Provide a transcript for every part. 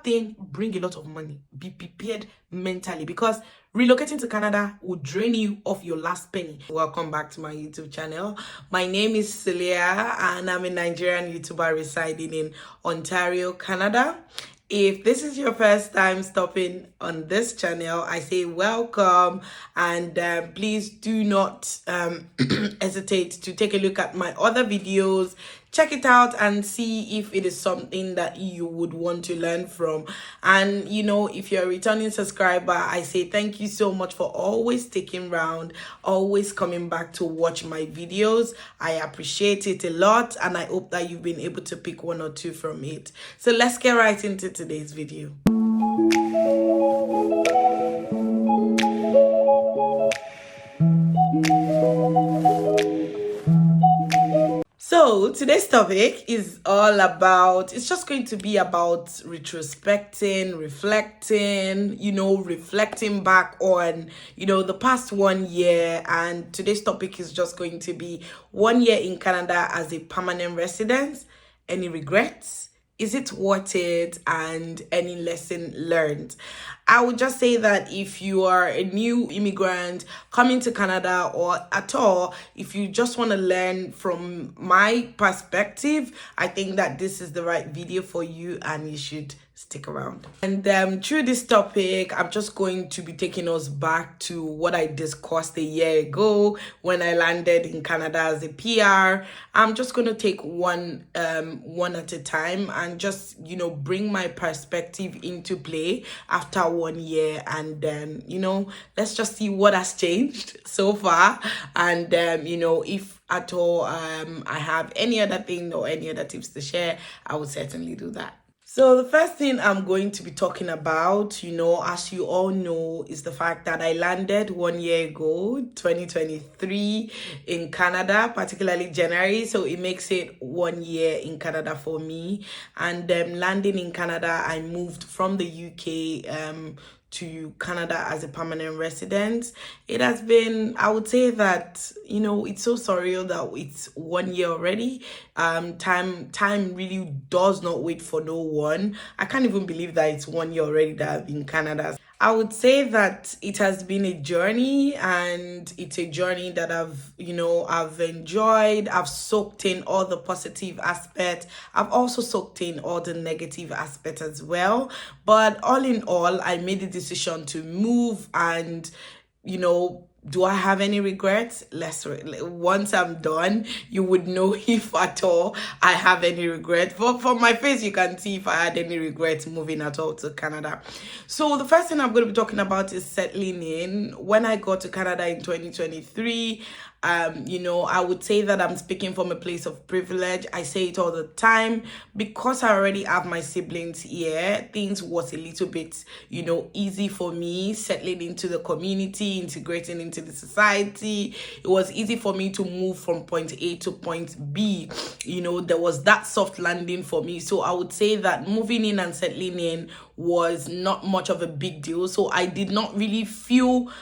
thing, bring a lot of money. Be prepared mentally, because relocating to Canada will drain you of your last penny. Welcome back to my YouTube channel. My name is Suleeha and I'm a Nigerian YouTuber residing in Ontario, Canada. If this is your first time stopping on this channel, I say welcome, and please do not hesitate to take a look at my other videos. Check it out and see if it is something that you would want to learn from. And if you're a returning subscriber, I say thank you so much for always sticking around, always coming back to watch my videos. I appreciate it a lot, and I hope that you've been able to pick one or two from it. So let's get right into today's video. So today's topic is all about, it's just going to be about retrospecting, reflecting, reflecting back on, the past 1 year. And today's topic is just going to be 1 year in Canada as a permanent resident. Any regrets? Is it worth it? And any lesson learned? I would just say that if you are a new immigrant coming to Canada, or at all, if you just want to learn from my perspective, I think that this is the right video for you and you should stick around. And through this topic, I'm just going to be taking us back to what I discussed a year ago when I landed in Canada as a PR. I'm just going to take one at a time and just, bring my perspective into play after 1 year. And then, let's just see what has changed so far. And, if at all I have any other thing or any other tips to share, I would certainly do that. So the first thing I'm going to be talking about, as you all know, is the fact that I landed 1 year ago, 2023, in Canada, particularly January. So it makes it 1 year in Canada for me. And landing in Canada, I moved from the UK to Canada as a permanent resident. It has been, I would say that, it's so surreal that it's 1 year already. Time really does not wait for no one. I can't even believe that it's 1 year already that I've been in Canada. I would say that it has been a journey, and it's a journey that I've enjoyed. I've soaked in all the positive aspects. I've also soaked in all the negative aspects as well. But all in all, I made the decision to move, and, do I have any regrets? Once I'm done, you would know if at all I have any regrets. From my face, you can see if I had any regrets moving at all to Canada. So the first thing I'm going to be talking about is settling in. When I got to Canada in 2023, I would say that I'm speaking from a place of privilege. I say it all the time. Because I already have my siblings here, things was a little bit, easy for me, settling into the community, integrating into the society. It was easy for me to move from point A to point B. There was that soft landing for me. So I would say that moving in and settling in was not much of a big deal. So I did not really feel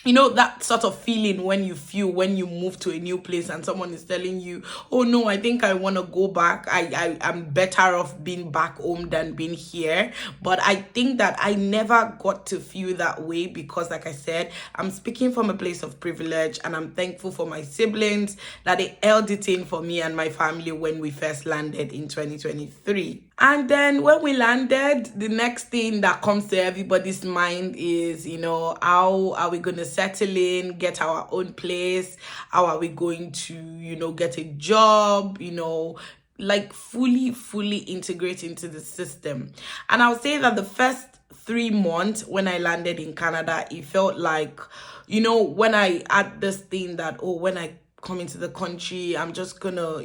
that sort of feeling when you move to a new place and someone is telling you, oh no, I think I want to go back. I'm better off being back home than being here. But I think that I never got to feel that way because, like I said, I'm speaking from a place of privilege, and I'm thankful for my siblings that they held it in for me and my family when we first landed in 2023. And then when we landed, the next thing that comes to everybody's mind is, how are we going to settle in, get our own place? How are we going to, get a job, like fully integrate into the system? And I would say that the first 3 months when I landed in Canada, it felt like, when I had this thing that, when I come into the country, I'm just gonna,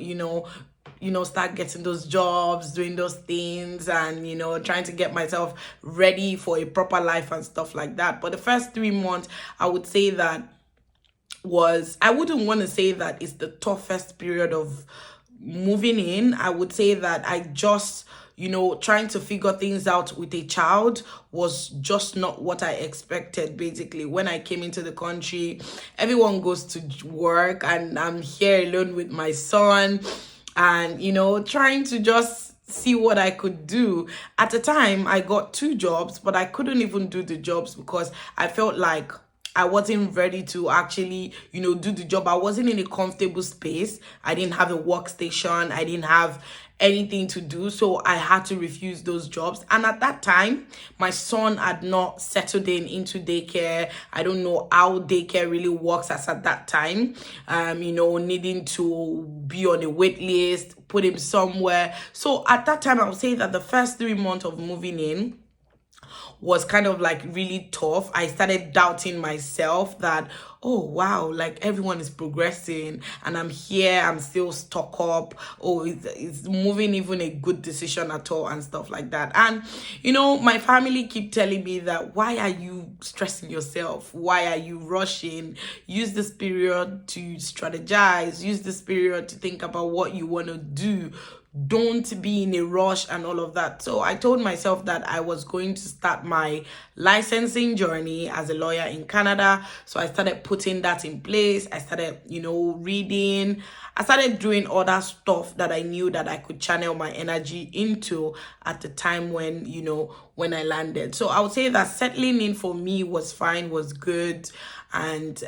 start getting those jobs, doing those things, and, trying to get myself ready for a proper life and stuff like that. But the first 3 months, I would say that I wouldn't want to say that it's the toughest period of moving in. I would say that I just, trying to figure things out with a child was just not what I expected. Basically, when I came into the country, everyone goes to work and I'm here alone with my son, and, trying to just see what I could do. At the time, I got 2 jobs, but I couldn't even do the jobs because I felt like I wasn't ready to actually, do the job. I wasn't in a comfortable space. I didn't have a workstation. I didn't have anything to do. So I had to refuse those jobs. And at that time, my son had not settled into daycare. I don't know how daycare really works as at that time. Needing to be on a wait list, put him somewhere. So at that time, I would say that the first 3 months of moving in was kind of like really tough. I started doubting myself that, oh wow, like everyone is progressing and I'm here, I'm still stuck up. Oh, it's moving even a good decision at all and stuff like that. And my family keep telling me that, why are you stressing yourself? Why are you rushing? Use this period to strategize, use this period to think about what you want to do. Don't be in a rush and all of that. So I told myself that I was going to start my licensing journey as a lawyer in Canada. So I started putting that in place. I started, reading. I started doing other stuff that I knew that I could channel my energy into at the time when, when I landed. So I would say that settling in for me was fine, was good. And,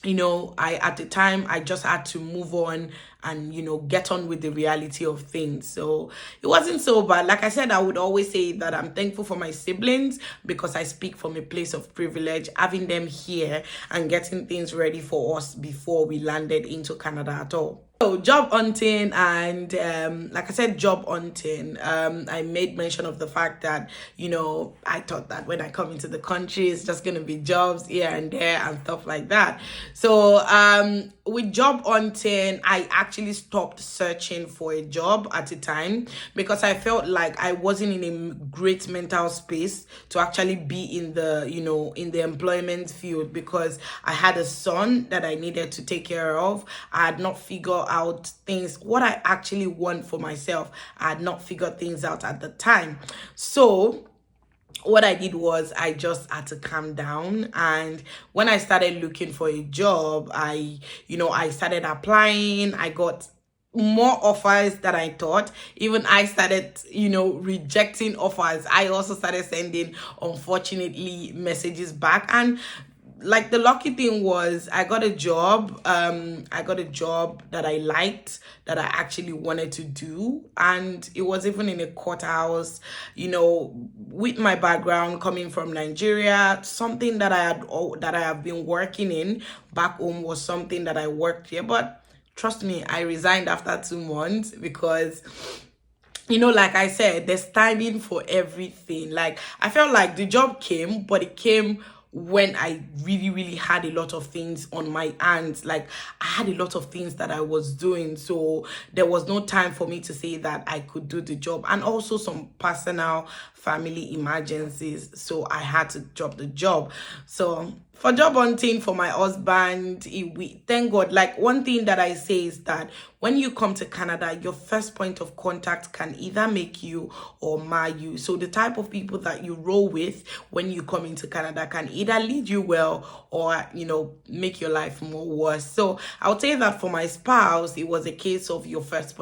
at the time, I just had to move on and, get on with the reality of things. So it wasn't so bad. Like I said, I would always say that I'm thankful for my siblings because I speak from a place of privilege, having them here and getting things ready for us before we landed into Canada at all. So job hunting, and like I said, job hunting, I made mention of the fact that, I thought that when I come into the country, it's just going to be jobs here and there and stuff like that. So with job hunting, I actually stopped searching for a job at a time because I felt like I wasn't in a great mental space to actually be in the, in the employment field because I had a son that I needed to take care of. I had not figured out things, what I actually want for myself. I had not figured things out at the time. So what I did was I just had to calm down. And when I started looking for a job, I started applying. I got more offers than I thought. Even I started, rejecting offers. I also started sending, unfortunately, messages back. And like the lucky thing was I got a job. I got a job that I liked, that I actually wanted to do. And it was even in a courthouse, with my background coming from Nigeria, something that I have been working in back home was something that I worked here. But trust me, I resigned after 2 months because like I said, there's timing for everything. Like I felt like the job came, but it came when I really, really had a lot of things on my hands. Like I had a lot of things that I was doing. So there was no time for me to say that I could do the job, and also some personal family emergencies. So I had to drop the job. So for job hunting for my husband, we thank God. Like one thing that I say is that when you come to Canada, your first point of contact can either make you or mar you. So the type of people that you roll with when you come into Canada can either lead you well or, make your life more worse. So I would say that for my spouse, it was a case of your first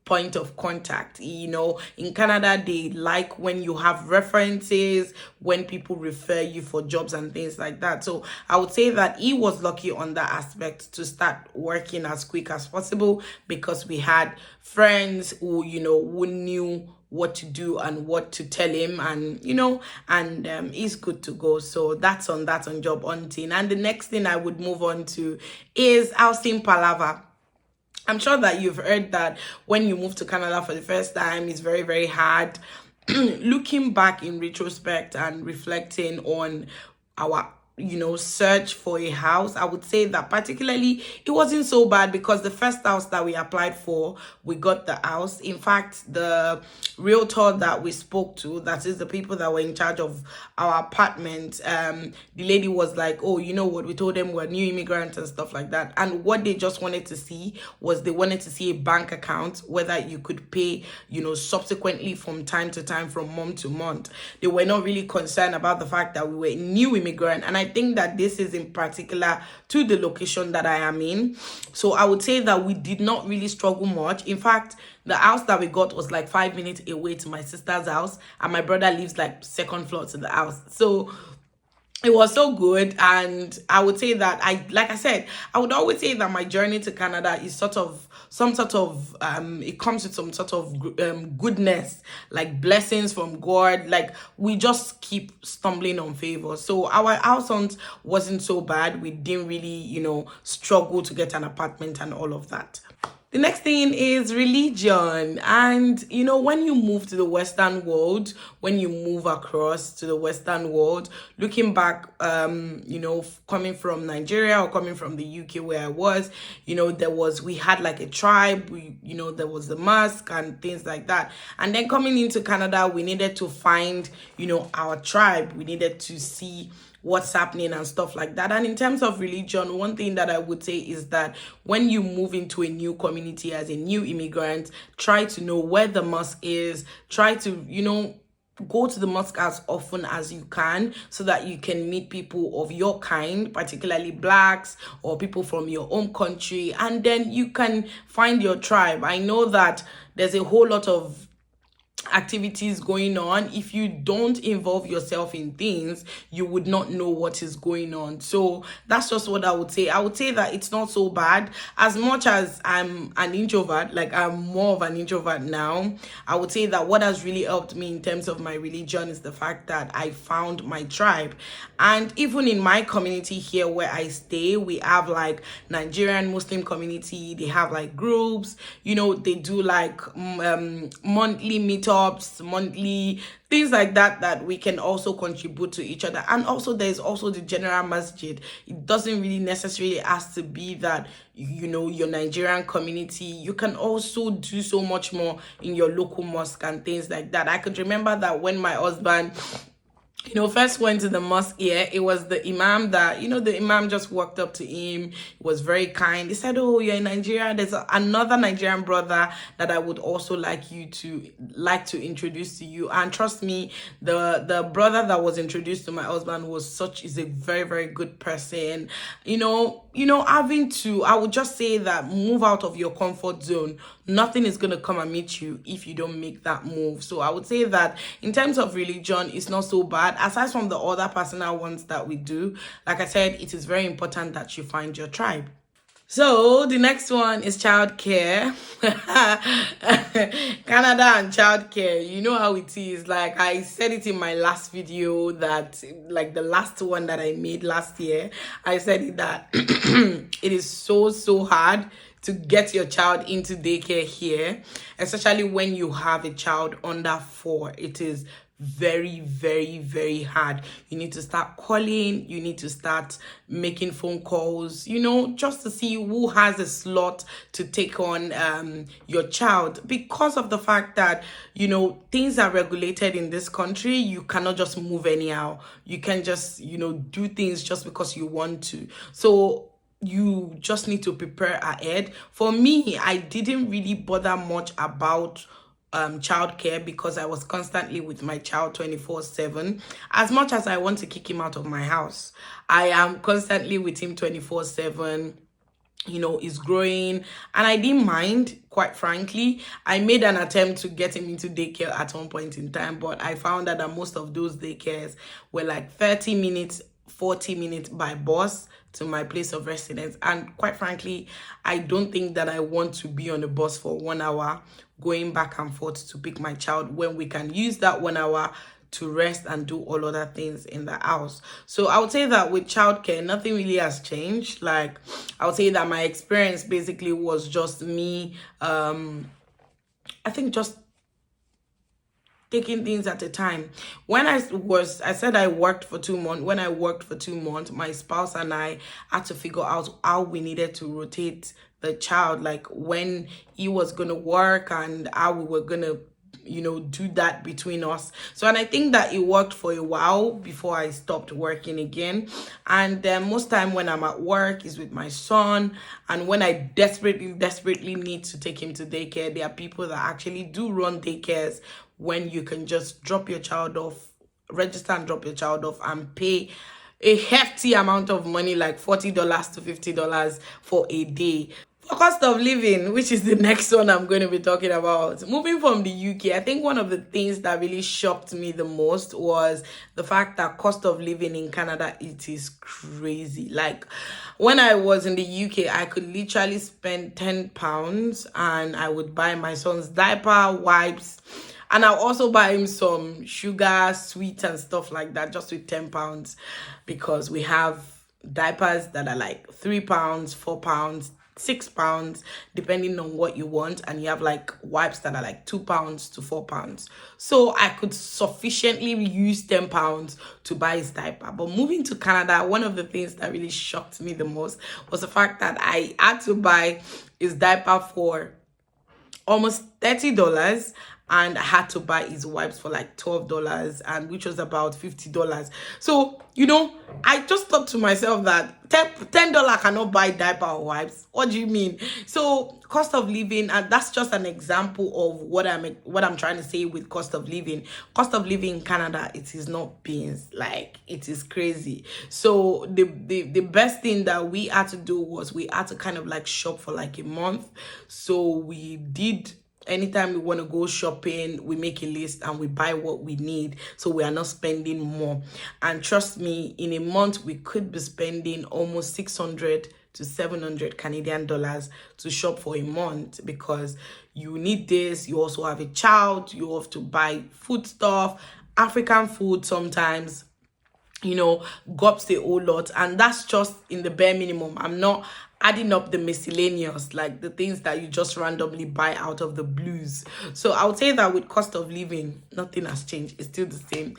point of contact. In Canada, they like when you have references, when people refer you for jobs and things like that. So I would say that he was lucky on that aspect to start working as quick as possible because we had friends who knew what to do and what to tell him, and he's good to go. So that's on job hunting. And the next thing I would move on to is housing palava. I'm sure that you've heard that when you move to Canada for the first time, it's very, very hard. Looking back in retrospect and reflecting on our search for a house, I would say that particularly it wasn't so bad because the first house that we applied for, we got the house. In fact, the realtor that we spoke to, that is the people that were in charge of our apartment, the lady was like, oh, you know what, we told them we're new immigrants and stuff like that. And what they just wanted to see was they wanted to see a bank account, whether you could pay, subsequently from time to time, from month to month. They were not really concerned about the fact that we were new immigrant. And I I think that this is in particular to the location that I am in. So I would say that we did not really struggle much. In fact, the house that we got was like 5 minutes away to my sister's house, and my brother lives like second floor to the house. So it was so good. And I would say that like I said, I would always say that my journey to Canada is sort of some sort of it comes with some sort of goodness, like blessings from God. Like we just keep stumbling on favor. So our house hunt wasn't so bad. We didn't really, struggle to get an apartment and all of that. The next thing is religion. And, when you move to the Western world, when you move across to the Western world, looking back, coming from Nigeria or coming from the UK where I was, we had like a tribe, there was the mosque and things like that. And then coming into Canada, we needed to find, our tribe. We needed to see what's happening and stuff like that. And in terms of religion, one thing that I would say is that when you move into a new community as a new immigrant, try to know where the mosque is. Try to, go to the mosque as often as you can so that you can meet people of your kind, particularly blacks or people from your own country, and then you can find your tribe. I know that there's a whole lot of activities going on. If you don't involve yourself in things, you would not know what is going on. So that's just what I would say. I would say that it's not so bad. As much as I'm an introvert, like I'm more of an introvert now, I would say that what has really helped me in terms of my religion is the fact that I found my tribe. And even in my community here where I stay, we have like Nigerian Muslim community. They have like groups, they do like monthly meetups, monthly things like that we can also contribute to each other. And also there's also the general masjid. It doesn't really necessarily has to be that your Nigerian community. You can also do so much more in your local mosque and things like that. I could remember that when my husband first went to the mosque here, it was the imam that, the imam just walked up to him. He was very kind. He said, "Oh, you're in Nigeria. There's another Nigerian brother that I would also like to introduce to you." And trust me, the brother that was introduced to my husband is a very, very good person. I would just say that move out of your comfort zone. Nothing is going to come and meet you if you don't make that move. So I would say that in terms of religion, it's not so bad. Aside from the other personal ones that we do, like I said, it is very important that you find your tribe. So the next one is childcare. Canada and childcare. You know how it is. Like I said it in my last video, that like the last one that I made last year, I said it that it is so hard to get your child into daycare here, especially when you have a child under 4. It is very, very, very hard. You need to start calling, you need to start making phone calls, just to see who has a slot to take on your child, because of the fact that things are regulated in this country. You cannot just move anyhow. You can just do things just because you want to. So you just need to prepare ahead. For me, I didn't really bother much about childcare because I was constantly with my child 24/7. As much as I want to kick him out of my house, I am constantly with him 24/7. He's growing, and I didn't mind, quite frankly. I made an attempt to get him into daycare at one point in time, but I found that most of those daycares were like 30 minutes, 40 minutes by bus to my place of residence. And quite frankly, I don't think that I want to be on a bus for 1 hour going back and forth to pick my child when we can use that 1 hour to rest and do all other things in the house. So I would say that with childcare, nothing really has changed. Like I would say that my experience basically was just me, I think just taking things at a time. When I said I worked for 2 months. When I worked for 2 months, my spouse and I had to figure out how we needed to rotate the child, like when he was gonna work and how we were gonna do that between us. So, and I think that it worked for a while before I stopped working again. And then most time when I'm at work is with my son, and when I desperately need to take him to daycare, there are people that actually do run daycares when you can just drop your child off, register and drop your child off and pay a hefty amount of money, like $40 to $50 for a day. For cost of living, which is the next one I'm going to be talking about. Moving from the UK, I think one of the things that really shocked me the most was the fact that cost of living in Canada, it is crazy. Like, when I was in the UK, I could literally spend £10 and I would buy my son's diaper, wipes, and I'll also buy him some sugar, sweets, and stuff like that, just with £10, because we have diapers that are like £3, £4, £6, depending on what you want, and you have like wipes that are like £2 to £4. So I could sufficiently use £10 to buy his diaper. But moving to Canada, one of the things that really shocked me the most was the fact that I had to buy his diaper for almost $30, and I had to buy his wipes for like $12, and which was about $50. So, I just thought to myself that $10 cannot buy diaper or wipes. What do you mean? So cost of living, and that's just an example of what I'm trying to say with cost of living. Cost of living in Canada, it is not beans. Like, it is crazy. So the best thing that we had to do was we had to kind of like shop for like a month. So we did. Anytime we want to go shopping, we make a list and we buy what we need, so we are not spending more. And trust me, in a month we could be spending almost 600 to 700 Canadian dollars to shop for a month, because you need this. You also have a child, you have to buy food stuff, African food sometimes, gops a whole lot, and that's just in the bare minimum. I'm not adding up the miscellaneous, like the things that you just randomly buy out of the blues. So I would say that with cost of living, nothing has changed. It's still the same.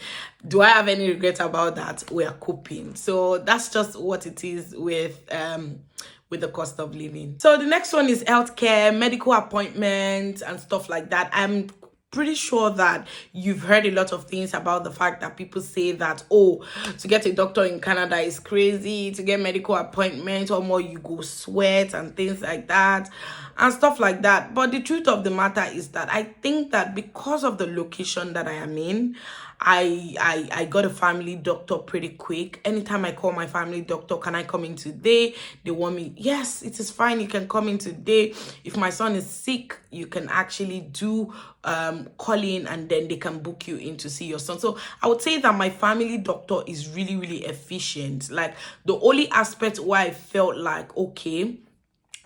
Do I have any regret about that? We are coping. So that's just what it is with the cost of living. So the next one is healthcare, medical appointments, and stuff like that. I'm pretty sure that you've heard a lot of things about the fact that people say that, to get a doctor in Canada is crazy, to get medical appointment or more you go sweat and things like that and stuff like that. But the truth of the matter is that I think that because of the location that I am in, I got a family doctor pretty quick. Anytime I call my family doctor, can I come in today? They want me, yes, it is fine, you can come in today. If my son is sick, you can actually do call in, and then they can book you in to see your son. So I would say that my family doctor is really, really efficient. Like, the only aspect where I felt like, okay,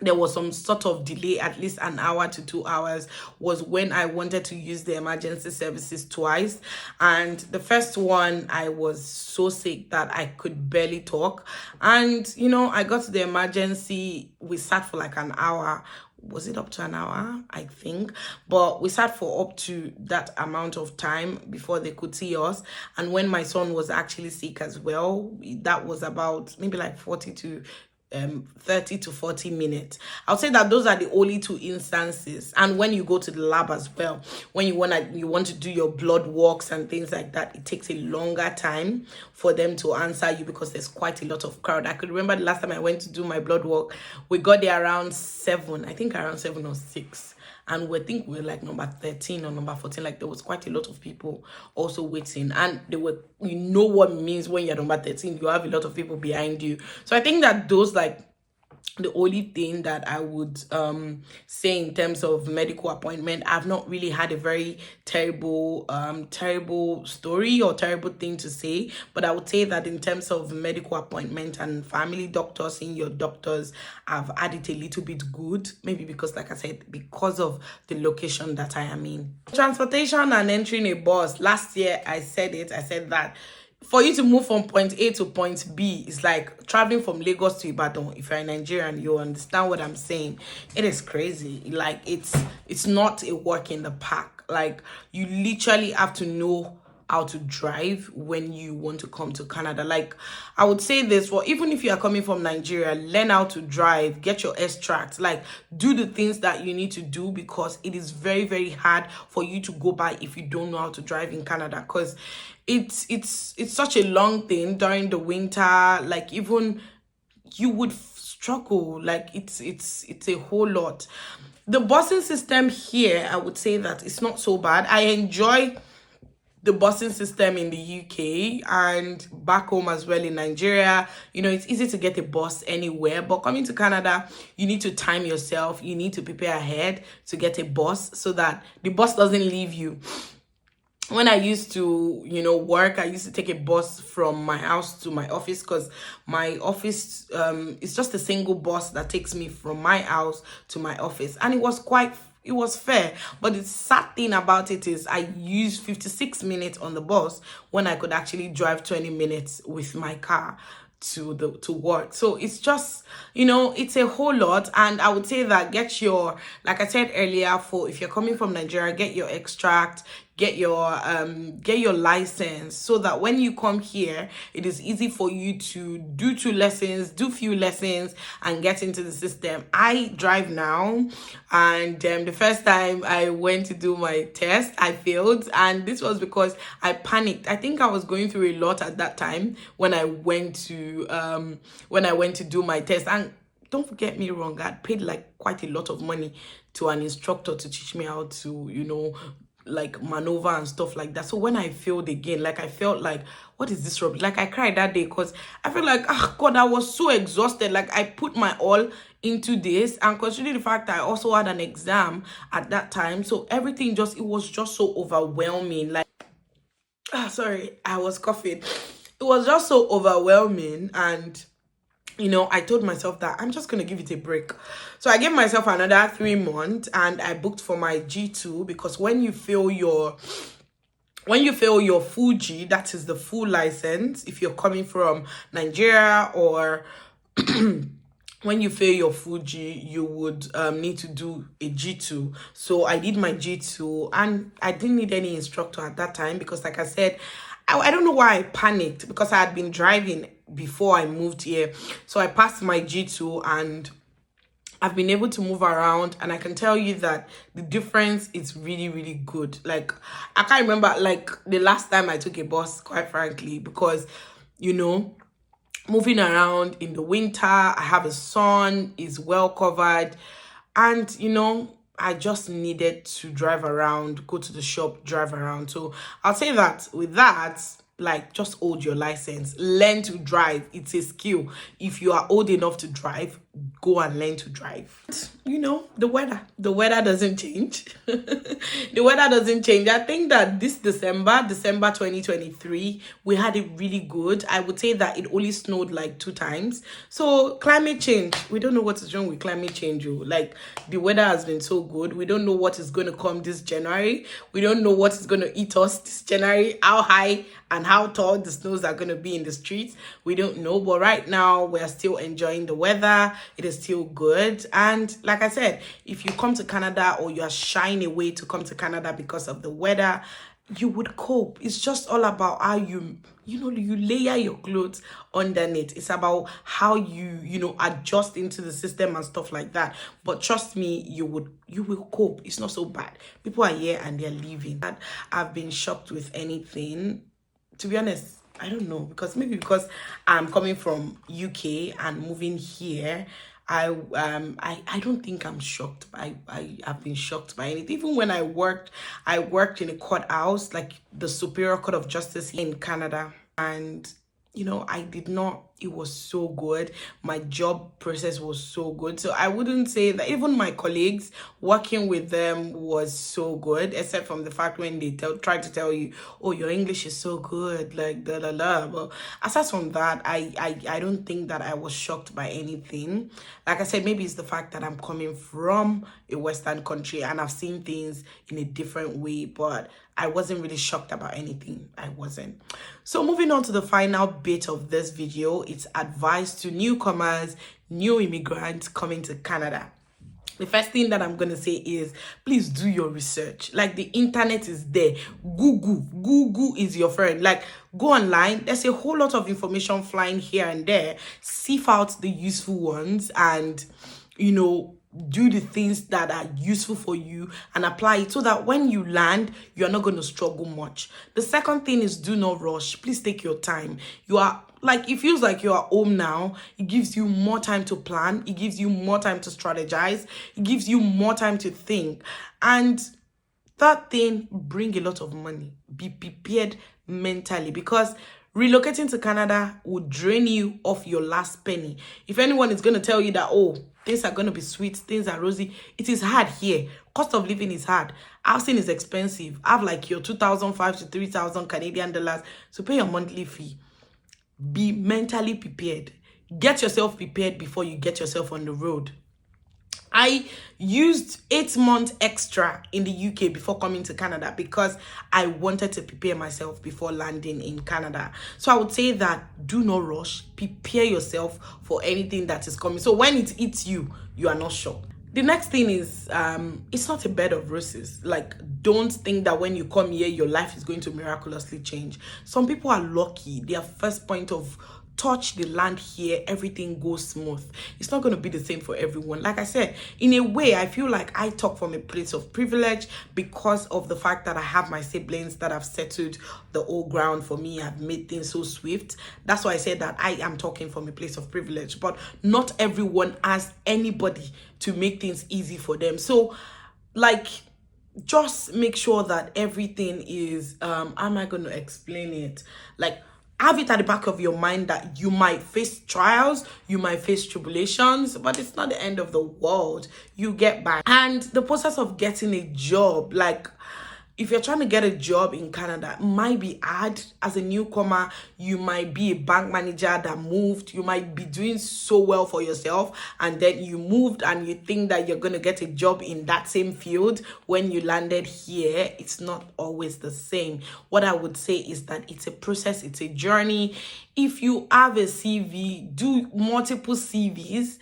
there was some sort of delay, at least an hour to 2 hours, was when I wanted to use the emergency services twice. And the first one, I was so sick that I could barely talk. And, I got to the emergency. We sat for like an hour. Was it up to an hour? I think. But we sat for up to that amount of time before they could see us. And when my son was actually sick as well, that was about maybe like 30 to 40 minutes. I'll say that those are the only two instances. And when you go to the lab as well, when you want to do your blood works and things like that, it takes a longer time for them to answer you because there's quite a lot of crowd. I could remember the last time I went to do my blood work, we got there around 7 or 6. And we think we're like number 13 or number 14. Like, there was quite a lot of people also waiting. And they were, what it means when you're number 13, you have a lot of people behind you. So I think that those, like, the only thing that I would say in terms of medical appointment, I've not really had a very terrible story or terrible thing to say. But I would say that in terms of medical appointment and family doctors, seeing your doctors, I've had it a little bit good. Maybe because, like I said, because of the location that I am in. Transportation and entering a bus. Last year, I said that for you to move from point A to point B, it's like traveling from Lagos to Ibadan. If you're a Nigerian, you understand what I'm saying. It is crazy. Like, it's not a walk in the park. Like, you literally have to know how to drive when you want to come to Canada. Like, I would say this, for even if you are coming from Nigeria, learn how to drive, get your extract, like, do the things that you need to do, because it is very, very hard for you to go by if you don't know how to drive in Canada, because it's such a long thing during the winter. Like, even you would struggle. Like, it's a whole lot. The busing system here, I would say that it's not so bad. I enjoy the busing system in the UK and back home as well in Nigeria. You know, it's easy to get a bus anywhere, but coming to Canada, you need to time yourself. You need to prepare ahead to get a bus so that the bus doesn't leave you. When I used to, you know, work, I used to take a bus from my house to my office, because my office is just a single bus that takes me from my house to my office, and it was fair. But the sad thing about it is I used 56 minutes on the bus when I could actually drive 20 minutes with my car to work. So it's just, you know, it's a whole lot. And I would say that get your, like I said earlier, for if you're coming from Nigeria, get your extract, get your license, so that when you come here, it is easy for you to do few lessons and get into the system. I drive now, and the first time I went to do my test, I failed, and this was because I panicked. I think I was going through a lot at that time when I went to do my test. And don't get me wrong, I paid like quite a lot of money to an instructor to teach me how to, you know, like maneuver and stuff like that. So when I failed again, like I felt like, what is this rubbish? Like I cried that day, because I felt like, oh God, I was so exhausted. Like I put my all into this, and considering the fact that I also had an exam at that time, so everything it was just so overwhelming. Like, sorry, I was coughing. It was just so overwhelming, and you know, I told myself that I'm just going to give it a break. So I gave myself another 3 months, and I booked for my G2, because when you fail your full G, that is the full license, if you're coming from Nigeria, or when you fail your full G, you would need to do a G2. So I did my G2, and I didn't need any instructor at that time, because like I said, I don't know why I panicked, because I had been driving before I moved here. So I passed my G2, and I've been able to move around, and I can tell you that the difference is really, really good. Like, I can't remember like the last time I took a bus, quite frankly, because, you know, moving around in the winter, I have a son, is well covered, and, you know, I just needed to drive around, go to the shop, drive around. So I'll say that with that, like, just hold your license, learn to drive. It's a skill. If you are old enough to drive, go and learn to drive. You know, the weather doesn't change. The weather doesn't change. I think that this December 2023, we had it really good. I would say that it only snowed like 2 times. So climate change, we don't know what is wrong with climate change. Like, the weather has been so good. We don't know what is going to come this January. We don't know what is going to eat us this January, how high and how tall the snows are going to be in the streets. We don't know. But right now, we're still enjoying the weather. It is still good. And like I said, if you come to Canada, or you are shying away to come to Canada because of the weather, you would cope. It's just all about how you layer your clothes underneath. It's about how you adjust into the system and stuff like that. But trust me, you will cope. It's not so bad. People are here and they're leaving. I've been shocked with anything. To be honest, I don't know, because I'm coming from UK and moving here, I don't think I'm shocked. I have been shocked by anything. Even when I worked in a courthouse, like the Superior Court of Justice in Canada, and you know, it was so good. My job process was so good. So I wouldn't say that even my colleagues, working with them was so good, except from the fact when they try to tell you, oh, your English is so good, like da da da. But aside from that, I don't think that I was shocked by anything. Like I said, maybe it's the fact that I'm coming from a Western country and I've seen things in a different way, but I wasn't really shocked about anything. I wasn't. So moving on to the final bit of this video, it's advice to newcomers, new immigrants coming to Canada. The first thing that I'm going to say is, please do your research. Like, the internet is there. Google is your friend. Like, go online. There's a whole lot of information flying here and there. Sift out the useful ones and, you know, do the things that are useful for you and apply it, so that when you land, you're not going to struggle much. The second thing is, do not rush. Please take your time. It feels like you are home now. It gives you more time to plan. It gives you more time to strategize. It gives you more time to think. And Third thing, bring a lot of money. Be prepared mentally, because relocating to Canada will drain you of your last penny. If anyone is going to tell you that, oh, things are going to be sweet, things are rosy, it is hard here. Cost of living is hard. Housing is expensive. Have like your 2,500 to 3,000 Canadian dollars to pay your monthly fee. Be mentally prepared. Get yourself prepared before you get yourself on the road. I used 8 months extra in the UK before coming to Canada because I wanted to prepare myself before landing in Canada. So I would say that do not rush. Prepare yourself for anything that is coming. So when it hits you, you are not shocked. The next thing is, it's not a bed of roses. Like, don't think that when you come here, your life is going to miraculously change. Some people are lucky. Their first point of touch the land here, everything goes smooth. It's not going to be the same for everyone. Like I said, in a way, I feel like I talk from a place of privilege because of the fact that I have my siblings that have settled the old ground for me, have made things so swift. That's why I said that I am talking from a place of privilege, but not everyone has anybody to make things easy for them. So, like, just make sure that everything is, how am I going to explain it? Like, have it at the back of your mind that you might face trials, you might face tribulations, but it's not the end of the world. You get by. And the process of getting a job, like, if you're trying to get a job in Canada, it might be hard. As a newcomer, you might be a bank manager that moved. You might be doing so well for yourself, and then you moved and you think that you're going to get a job in that same field. When you landed here, it's not always the same. What I would say is that it's a process, it's a journey. If you have a CV, do multiple CVs.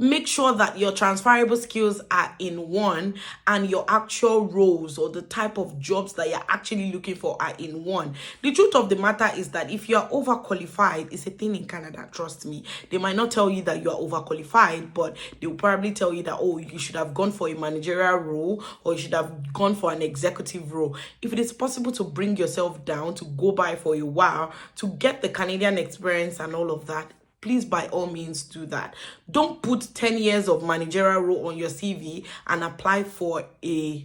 Make sure that your transferable skills are in one and your actual roles or the type of jobs that you're actually looking for are in one. The truth of the matter is that if you're overqualified, it's a thing in Canada, trust me. They might not tell you that you are overqualified, but they will probably tell you that, oh, you should have gone for a managerial role or you should have gone for an executive role. If it is possible to bring yourself down, to go by for a while, to get the Canadian experience and all of that, please, by all means, do that. Don't put 10 years of managerial role on your CV and apply for a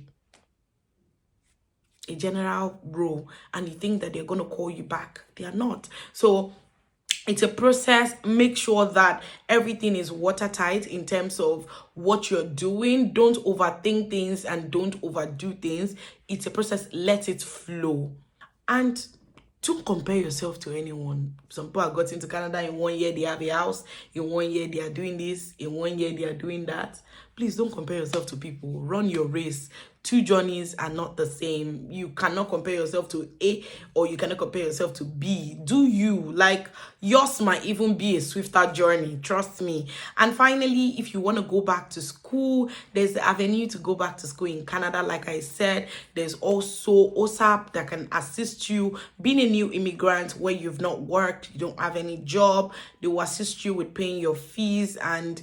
general role and you think that they're going to call you back. They are not. So it's a process. Make sure that everything is watertight in terms of what you're doing. Don't overthink things and don't overdo things. It's a process. Let it flow. And don't compare yourself to anyone. Some people have got into Canada in 1 year, they have a house. In 1 year, they are doing this. In 1 year, they are doing that. Please don't compare yourself to people. Run your race. 2 journeys are not the same. You cannot compare yourself to A or you cannot compare yourself to B. Do you? Like, yours might even be a swifter journey. Trust me. And finally, if you want to go back to school, there's the avenue to go back to school in Canada. Like I said, there's also OSAP that can assist you. Being a new immigrant where you've not worked, you don't have any job, they will assist you with paying your fees and,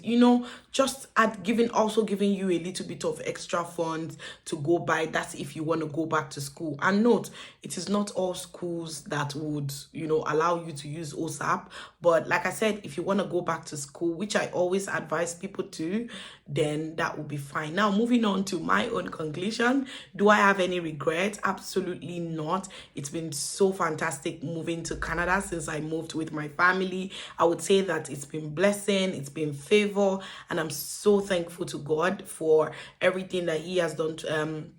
just also giving you a little bit of extra funds to go by. That's if you want to go back to school. And note, it is not all schools that would, allow you to use OSAP. But like I said, if you want to go back to school, which I always advise people to, then that will be fine. Now, moving on to my own conclusion. Do I have any regrets? Absolutely not. It's been so fantastic moving to Canada since I moved with my family. I would say that it's been blessing, it's been favor, and I'm so thankful to God for everything that He has done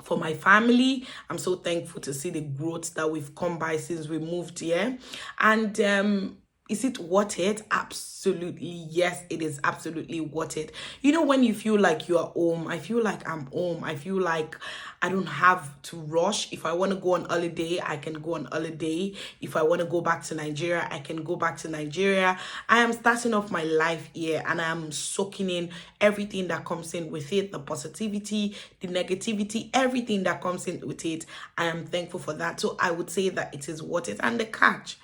for my family. I'm so thankful to see the growth that we've come by since we moved here. And is it worth it? Absolutely. Yes, it is absolutely worth it. When you feel like you are home, I feel like I'm home. I feel like I don't have to rush. If I want to go on holiday, I can go on holiday. If I want to go back to Nigeria, I can go back to Nigeria. I am starting off my life here and I am soaking in everything that comes in with it, the positivity, the negativity, everything that comes in with it. I am thankful for that. So I would say that it is worth it. And the catch,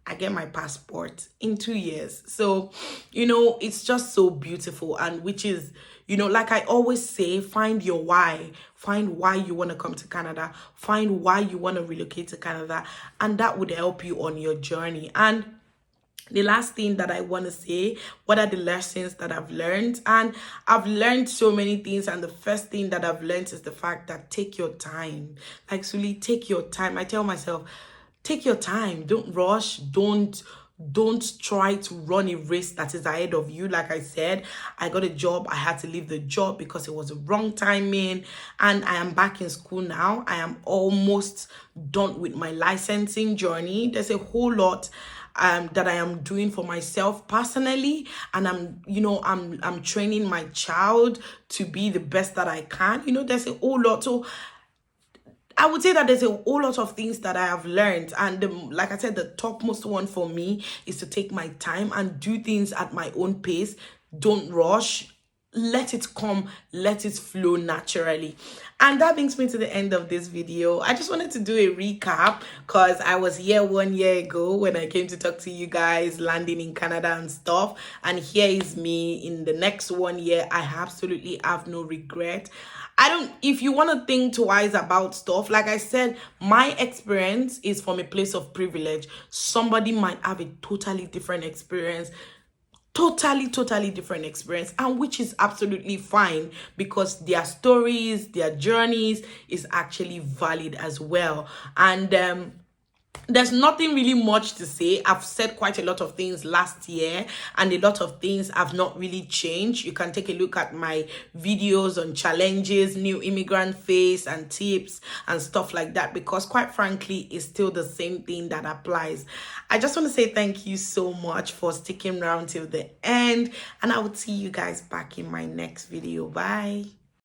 I get my passport in 2 years. So, it's just so beautiful. And which is, like I always say, find your why. Find why you want to come to Canada. Find why you want to relocate to Canada. And that would help you on your journey. And The last thing that I want to say, what are the lessons that I've learned? And I've learned so many things, and the first thing that I've learned is the fact that take your time. Like, Suleeha, take your time. I tell myself, take your time. Don't rush. Don't try to run a race that is ahead of you. Like I said, I got a job. I had to leave the job because it was the wrong timing, and I am back in school now. I am almost done with my licensing journey. There's a whole lot that I am doing for myself personally, and I'm training my child to be the best that I can. There's a whole lot. So I would say that there's a whole lot of things that I have learned. And like I said, the topmost one for me is to take my time and do things at my own pace. Don't rush. Let it come, let it flow naturally. And that brings me to the end of this video. I just wanted to do a recap because I was here 1 year ago when I came to talk to you guys, landing in Canada and stuff. And here is me in the next 1 year. I absolutely have no regret. If you want to think twice about stuff, like I said, my experience is from a place of privilege. Somebody might have a totally different experience, totally different experience, and which is absolutely fine because their stories, their journeys is actually valid as well. And there's nothing really much to say. I've said quite a lot of things last year, and a lot of things have not really changed. You can take a look at my videos on challenges, new immigrant phase, and tips and stuff like that, because quite frankly, it's still the same thing that applies. I just want to say thank you so much for sticking around till the end, and I will see you guys back in my next video. Bye.